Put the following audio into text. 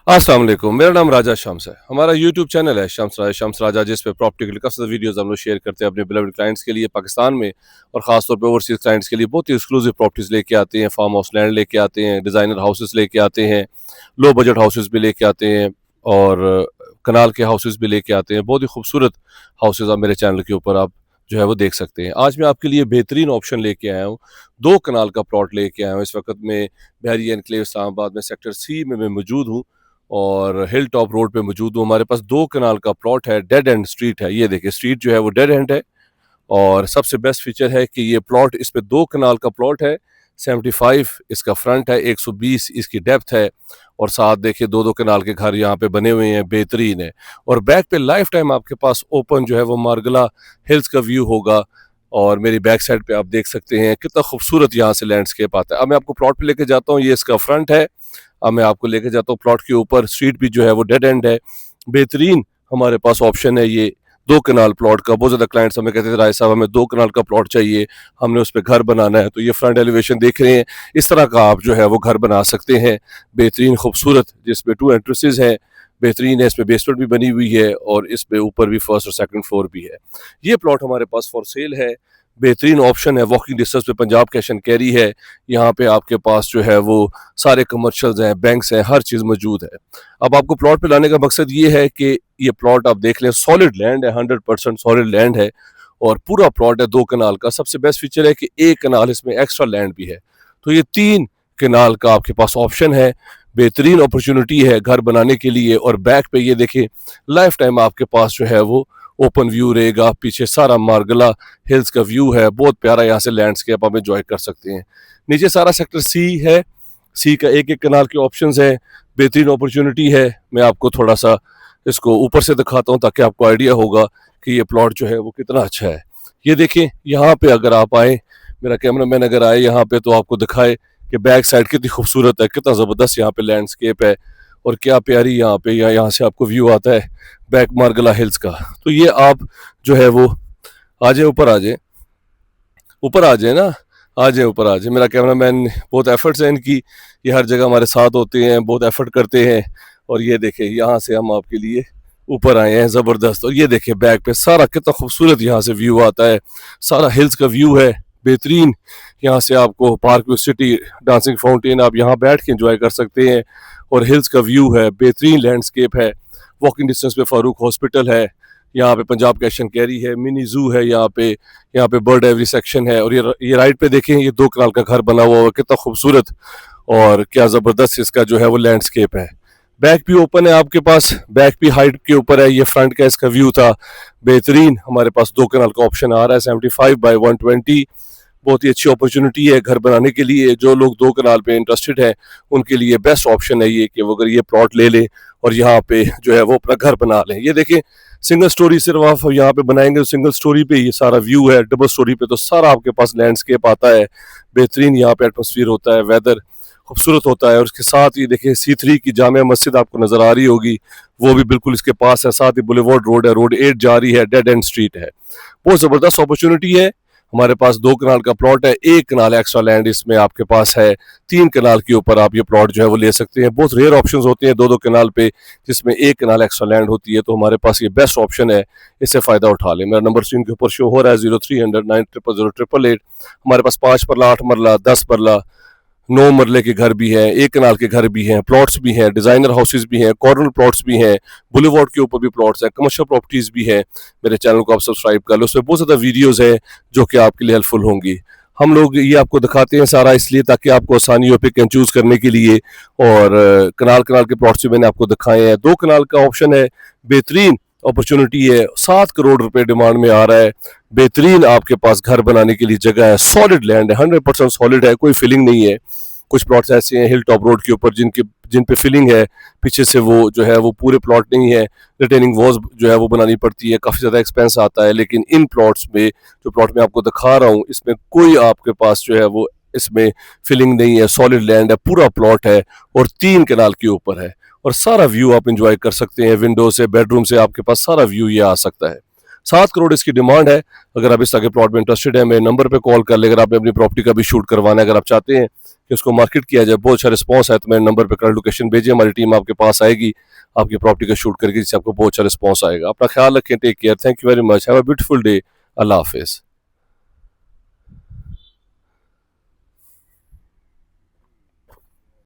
अस्सलाम वालेकुम। मेरा नाम राजा शम्स है। हमारा यूट्यूब चैनल है शम्स राजा, जिस पे प्रॉपर्टी के काफ़ी ज़्यादा वीडियोस हम लोग शेयर करते हैं अपने बिलवड क्लाइंट्स के लिए पाकिस्तान में, और ख़ासतौर पे ओवरसीज़ क्लाइंट्स के लिए बहुत ही एक्सक्लूसिव प्रॉपर्टीज़ लेके आते हैं। फार्म हाउस लैंड लेके आते हैं, डिज़ाइनर हाउसेस लेके आते हैं, लो बजट हाउसेस भी लेके आते हैं, और कनाल के हाउसेस भी लेके आते हैं। बहुत ही खूबसूरत हाउसेस आप मेरे चैनल के ऊपर आप जो है वो देख सकते हैं। आज मैं आपके लिए बेहतरीन ऑप्शन लेके आया हूँ। 2 कनाल का प्लॉट लेके आया हूँ। इस वक्त मैं बहरी एनक्लेव इस्लामाबाद में सेक्टर सी में मैं मौजूद हूँ, और हिल टॉप रोड पे मौजूद हूँ। हमारे पास 2 कनाल का प्लॉट है, डेड एंड स्ट्रीट है। ये देखिए, स्ट्रीट जो है वो डेड एंड है, और सबसे बेस्ट फीचर है कि ये प्लॉट, इस पे 2 कनाल का प्लॉट है। 75 इसका फ्रंट है, 120 इसकी डेप्थ है, और साथ देखिए 2-2 कनाल के घर यहाँ पे बने हुए हैं, बेहतरीन है। और बैक पे लाइफ टाइम आपके पास ओपन जो है वो मार्गला हिल्स का व्यू होगा। और मेरी बैक साइड पे आप देख सकते हैं कितना खूबसूरत यहाँ से लैंडस्केप आता है। अब मैं आपको प्लॉट पे लेके जाता हूँ, ये इसका फ्रंट है। अब मैं आपको लेके जाता हूँ प्लॉट के ऊपर। स्ट्रीट भी जो है वो डेड एंड है, बेहतरीन हमारे पास ऑप्शन है ये 2 कनाल प्लॉट का। बहुत ज़्यादा क्लाइंट्स हमें कहते थे, राय साहब हमें 2 कनाल का प्लॉट चाहिए, हमने उस पर घर बनाना है। तो ये फ्रंट एलिवेशन देख रहे हैं, इस तरह का आप जो है वो घर बना सकते हैं, बेहतरीन खूबसूरत, जिसमें 2 एंट्रेंसेस हैं, बेहतरीन है। इसमें बेसमेंट भी बनी हुई है, और इस पे ऊपर भी फर्स्ट और सेकंड फ्लोर भी है। ये प्लॉट हमारे पास फॉर सेल है, बेहतरीन ऑप्शन है। वॉकिंग डिस्टेंस पे पंजाब कैश एंड कैरी है। यहाँ पे आपके पास जो है वो सारे कमर्शियल्स हैं, बैंक्स हैं, हर चीज़ मौजूद है। अब आपको प्लॉट पे लाने का मकसद ये है कि ये प्लॉट आप देख लें, सॉलिड लैंड है, 100% सॉलिड लैंड है, और पूरा प्लॉट है 2 कनाल का। सबसे बेस्ट फीचर है कि 1 कनाल इसमें एक्स्ट्रा लैंड भी है, तो ये 3 कनाल का आपके पास ऑप्शन है। बेहतरीन अपॉर्चुनिटी है घर बनाने के लिए। और बैक पे ये देखें, लाइफ टाइम आपके पास जो है वो ओपन व्यू रहेगा। पीछे सारा मार्गला हिल्स का व्यू है, बहुत प्यारा यहाँ से लैंडस्केप आप एंजॉय कर सकते हैं। नीचे सारा सेक्टर सी है, सी का 1-1 कनाल के ऑप्शंस हैं, बेहतरीन अपॉर्चुनिटी है। मैं आपको थोड़ा सा इसको ऊपर से दिखाता हूँ ताकि आपको आइडिया होगा कि ये प्लॉट जो है वो कितना अच्छा है। ये देखें, यहाँ पे अगर आप आए, मेरा कैमरामैन अगर आए यहाँ पे, तो आपको दिखाए कि बैक साइड कितनी खूबसूरत है, कितना ज़बरदस्त यहाँ पे लैंडस्केप है, और क्या प्यारी यहाँ पे यहाँ से आपको व्यू आता है बैक मार्गला हिल्स का। तो ये आप जो है वो आ जाए, ऊपर आ जाए, ऊपर आ जाए ना, आ जाए ऊपर आ जाए। मेरा कैमरामैन, बहुत एफर्ट्स हैं इनकी, ये हर जगह हमारे साथ होते हैं, बहुत एफर्ट करते हैं। और ये देखें, यहाँ से हम आपके लिए ऊपर आए हैं, ज़बरदस्त। और ये देखें बैक पे सारा कितना खूबसूरत यहाँ से व्यू आता है, सारा हिल्स का व्यू है, बेहतरीन। यहाँ से आपको park view city, dancing fountain, आप यहाँ बैठ के इंजॉय कर सकते हैं, और हिल्स का व्यू है, बेहतरीन लैंडस्केप है। वॉकिंग डिस्टेंस पे फारूक हॉस्पिटल है, यहाँ पे पंजाब कैश एंड कैरी है, मिनी जू है यहाँ पे बर्ड एवरी सेक्शन है। और ये राइट पे देखें, ये 2 कनाल का घर बना हुआ है, कितना खूबसूरत और क्या ज़बरदस्त इसका जो है वो लैंडस्केप है। बैक भी ओपन है आपके पास, बैक भी हाइट के ऊपर है। ये फ्रंट का इसका व्यू था, बेहतरीन। हमारे पास 2 कनाल का ऑप्शन आ रहा है, 75/120। बहुत ही अच्छी अपॉर्चुनिटी है घर बनाने के लिए। जो लोग 2 कनाल पे इंटरेस्टेड हैं, उनके लिए बेस्ट ऑप्शन है ये कि वो अगर ये प्लॉट ले लें और यहाँ पे जो है वो अपना घर बना लें। ये देखें, सिंगल स्टोरी सिर्फ आप यहाँ पे बनाएंगे तो सिंगल स्टोरी पे ये सारा व्यू है, डबल स्टोरी पे तो सारा आपके पास लैंडस्केप आता है। बेहतरीन यहाँ पे एटमोसफियर होता है, वेदर खूबसूरत होता है। और उसके साथ ही देखिए, C3 की जामिया मस्जिद आपको नजर आ रही होगी, वो भी बिल्कुल इसके पास है। साथ ही बुलेवार्ड रोड है, रोड 8 जा रही है, डेड एंड स्ट्रीट है। बहुत ज़बरदस्त अपॉर्चुनिटी है। हमारे पास 2 कनाल का प्लॉट है, 1 कनाल एक्स्ट्रा लैंड इसमें आपके पास है। 3 कनाल के ऊपर आप ये प्लॉट जो है वो ले सकते हैं। बहुत रेयर ऑप्शंस होते हैं 2-2 कनाल पे जिसमें 1 कनाल एक्स्ट्रा लैंड होती है, तो हमारे पास ये बेस्ट ऑप्शन है, इससे फ़ायदा उठा लें। मेरा नंबर स्क्रीन के ऊपर शो हो रहा है, 0300 9000888। हमारे पास 5 मरला, 8 मरला, 10 मरला, 9 मरले के घर भी हैं, 1 कनाल के घर भी हैं, प्लॉट्स भी हैं, डिज़ाइनर हाउसेज भी हैं, कॉर्नर प्लॉट्स भी हैं, बुलेवार्ड के ऊपर भी प्लॉट्स हैं, कमर्शियल प्रॉपर्टीज़ भी हैं। मेरे चैनल को आप सब्सक्राइब कर लो, उसमें बहुत ज़्यादा वीडियोज़ हैं जो कि आपके लिए हेल्पफुल होंगी। हम लोग ये आपको दिखाते हैं सारा इसलिए ताकि आपको आसानी हो पिक एंड चूज़ करने के लिए। और कनाल कनाल के प्लॉट्स भी मैंने आपको दिखाए हैं। 2 कनाल का ऑप्शन है, बेहतरीन अपॉर्चुनिटी है, 7 करोड़ रुपए डिमांड में आ रहा है। बेहतरीन आपके पास घर बनाने के लिए जगह है, सॉलिड लैंड है, 100% सॉलिड है, कोई फिलिंग नहीं है। कुछ प्लॉट्स ऐसे हैं हिल टॉप रोड के ऊपर जिन पे फिलिंग है, पीछे से वो जो है वो पूरे प्लॉट नहीं है, रिटेनिंग वॉल्स जो है वो बनानी पड़ती है, काफ़ी ज़्यादा एक्सपेंस आता है। लेकिन इन प्लॉट्स में, जो प्लॉट मैं आपको दिखा रहा हूँ, इसमें कोई आपके पास जो है वो इसमें फिलिंग नहीं है, सॉलिड लैंड है, पूरा प्लॉट है, और 3 कनाल के ऊपर है, और सारा व्यू आप इंजॉय कर सकते हैं। विंडो से, बेडरूम से आपके पास सारा व्यू ये आ सकता है। 7 करोड़ इसकी डिमांड है। अगर आप इस तरह के प्लॉट में इंटरेस्टेड है, मेरे नंबर पे कॉल कर ले। अगर आपने अपनी प्रॉपर्टी का भी शूट करवाना है, अगर आप चाहते हैं कि उसको मार्केट किया जाए, बहुत अच्छा रिस्पॉन्स है, तो मेरे नंबर पे करंट लोकेशन भेजिए, हमारी टीम आपके पास आएगी, आपकी प्रॉपर्टी का शूट करके, जिससे आपको बहुत अच्छा रिस्पॉन्स आएगा। अपना ख्याल रखें, take care, thank you very much, have a beautiful day, अल्लाह हाफिज़।